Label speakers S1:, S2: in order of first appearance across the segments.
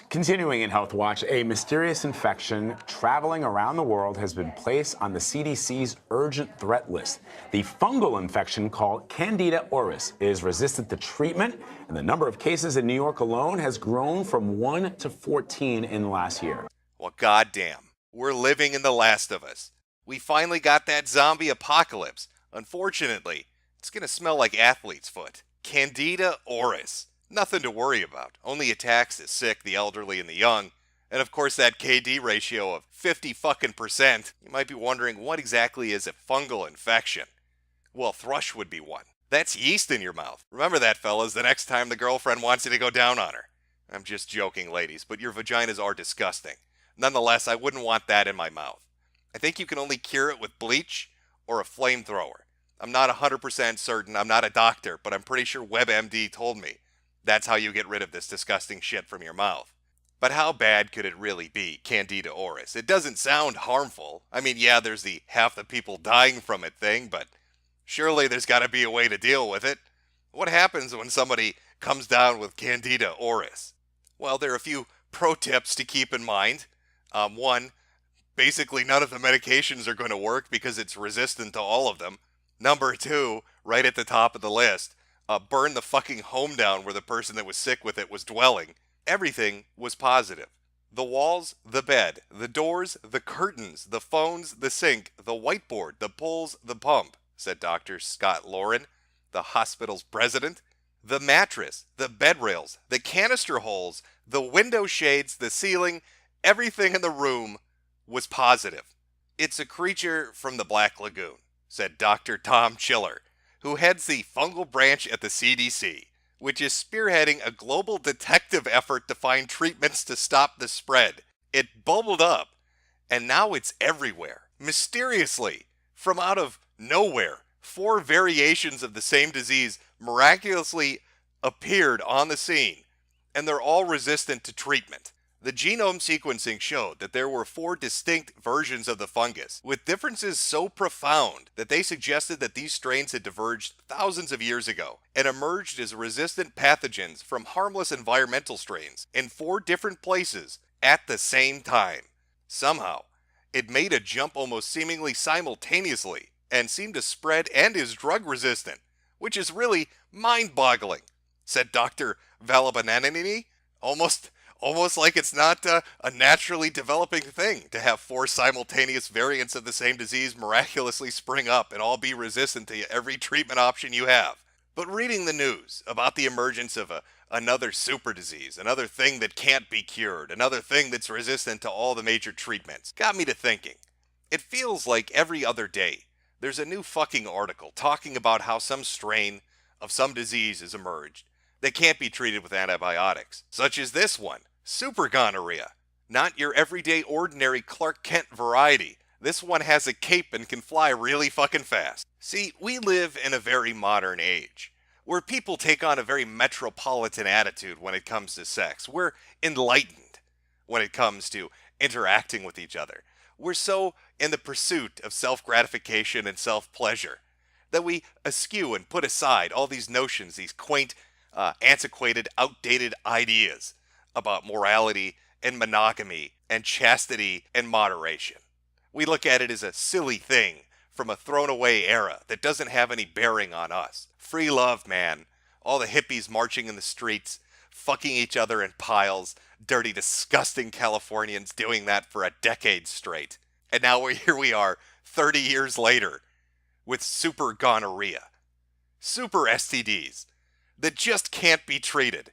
S1: Continuing in Health Watch, a mysterious infection traveling around the world has been placed on the CDC's urgent threat list. The fungal infection called Candida auris is resistant to treatment, and the number of cases in New York alone has grown from 1 to 14 in the last year.
S2: Well, goddamn, we're living in The Last of Us. We finally got that zombie apocalypse. Unfortunately, it's gonna smell like athlete's foot. Candida auris. Nothing to worry about. Only attacks the sick, the elderly, and the young. And of course that KD ratio of 50%. You might be wondering, what exactly is a fungal infection? Well, thrush would be one. That's yeast in your mouth. Remember that, fellas, the next time the girlfriend wants you to go down on her. I'm just joking, ladies, but your vaginas are disgusting. Nonetheless, I wouldn't want that in my mouth. I think you can only cure it with bleach or a flamethrower. I'm not 100% certain, I'm not a doctor, but I'm pretty sure WebMD told me that's how you get rid of this disgusting shit from your mouth. But how bad could it really be, Candida auris? It doesn't sound harmful. I mean, yeah, there's the half the people dying from it thing, but surely there's got to be a way to deal with it. What happens when somebody comes down with Candida auris? Well, there are a few pro tips to keep in mind. One, basically none of the medications are going to work because it's resistant to all of them. Number two, right at the top of the list, burn the fucking home down where the person that was sick with it was dwelling. Everything was positive. The walls, the bed, the doors, the curtains, the phones, the sink, the whiteboard, the pulls, the pump, said Dr. Scott Lauren, the hospital's president. The mattress, the bed rails, the canister holes, the window shades, the ceiling, everything in the room was positive. It's a creature from the Black Lagoon, said Dr. Tom Chiller, who heads the fungal branch at the CDC, which is spearheading a global detective effort to find treatments to stop the spread. It bubbled up, and now it's everywhere. Mysteriously, from out of nowhere, 4 variations of the same disease miraculously appeared on the scene, and they're all resistant to treatment. The genome sequencing showed that there were 4 distinct versions of the fungus, with differences so profound that they suggested that these strains had diverged thousands of years ago and emerged as resistant pathogens from harmless environmental strains in 4 different places at the same time. Somehow, it made a jump almost seemingly simultaneously and seemed to spread and is drug resistant, which is really mind-boggling, said Dr. Valabananini, almost like it's not a naturally developing thing to have 4 simultaneous variants of the same disease miraculously spring up and all be resistant to every treatment option you have. But reading the news about the emergence of another super disease, another thing that can't be cured, another thing that's resistant to all the major treatments, got me to thinking. It feels like every other day there's a new fucking article talking about how some strain of some disease has emerged that can't be treated with antibiotics, such as this one, super gonorrhea. Not your everyday ordinary Clark Kent variety. This one has a cape and can fly really fucking fast. See, we live in a very modern age, where people take on a very metropolitan attitude when it comes to sex. We're enlightened when it comes to interacting with each other. We're so in the pursuit of self-gratification and self-pleasure that we eschew and put aside all these notions, these quaint, antiquated, outdated ideas about morality and monogamy and chastity and moderation. We look at it as a silly thing from a thrown away era that doesn't have any bearing on us. Free love, man. All the hippies marching in the streets, fucking each other in piles, dirty, disgusting Californians doing that for a decade straight. And now here we are, 30 years later, with super gonorrhea. Super STDs that just can't be treated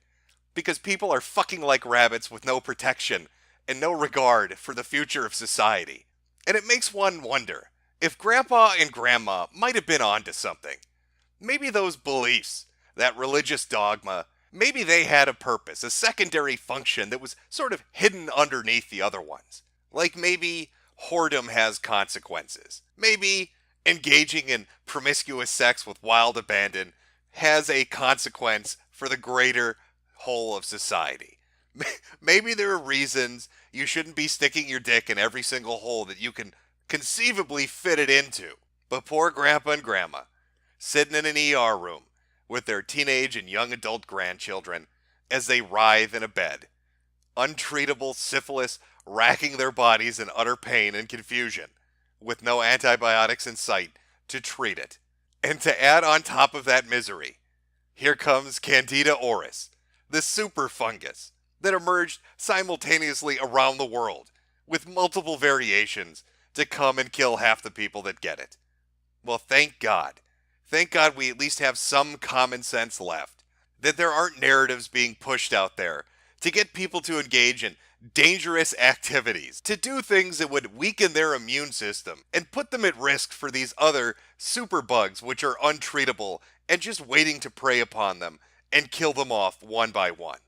S2: because people are fucking like rabbits with no protection and no regard for the future of society. And it makes one wonder if Grandpa and Grandma might have been onto something. Maybe those beliefs, that religious dogma, maybe they had a purpose, a secondary function that was sort of hidden underneath the other ones. Like maybe whoredom has consequences. Maybe engaging in promiscuous sex with wild abandon has a consequence for the greater whole of society. Maybe there are reasons you shouldn't be sticking your dick in every single hole that you can conceivably fit it into. But poor Grandpa and Grandma, sitting in an ER room with their teenage and young adult grandchildren as they writhe in a bed, untreatable syphilis racking their bodies in utter pain and confusion, with no antibiotics in sight to treat it. And to add on top of that misery, here comes Candida auris, the super fungus that emerged simultaneously around the world, with multiple variations to come and kill half the people that get it. Well, thank God. Thank God we at least have some common sense left. That there aren't narratives being pushed out there to get people to engage in dangerous activities, to do things that would weaken their immune system and put them at risk for these other superbugs which are untreatable and just waiting to prey upon them and kill them off one by one.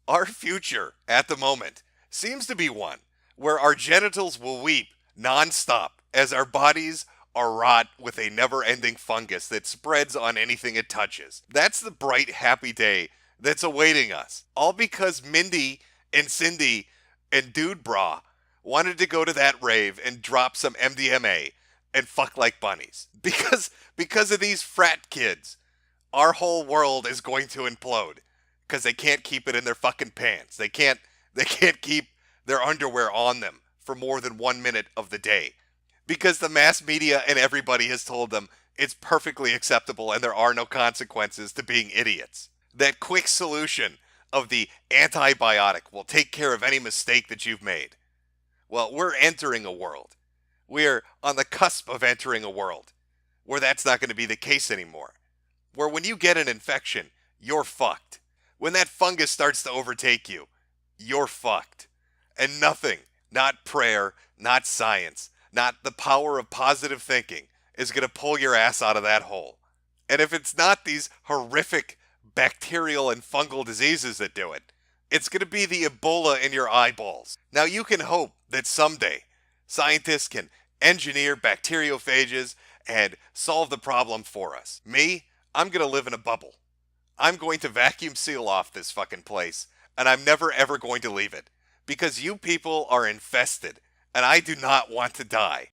S2: Our future, at the moment, seems to be one where our genitals will weep non-stop as our bodies are wrought with a never-ending fungus that spreads on anything it touches. That's the bright, happy day that's awaiting us. All because Mindy and Cindy and Dude Bra wanted to go to that rave and drop some MDMA and fuck like bunnies. Because of these frat kids, our whole world is going to implode. Because they can't keep it in their fucking pants. They can't keep their underwear on them for more than 1 minute of the day. Because the mass media and everybody has told them it's perfectly acceptable and there are no consequences to being idiots. That quick solution of the antibiotic will take care of any mistake that you've made. Well, we're entering a world. We're on the cusp of entering a world where that's not going to be the case anymore. Where when you get an infection, you're fucked. When that fungus starts to overtake you, you're fucked. And nothing, not prayer, not science, not the power of positive thinking, is going to pull your ass out of that hole. And if it's not these horrific bacterial and fungal diseases that do it, it's going to be the Ebola in your eyeballs. Now you can hope that someday scientists can engineer bacteriophages and solve the problem for us. Me, I'm going to live in a bubble. I'm going to vacuum seal off this fucking place, and I'm never ever going to leave it. Because you people are infested, and I do not want to die.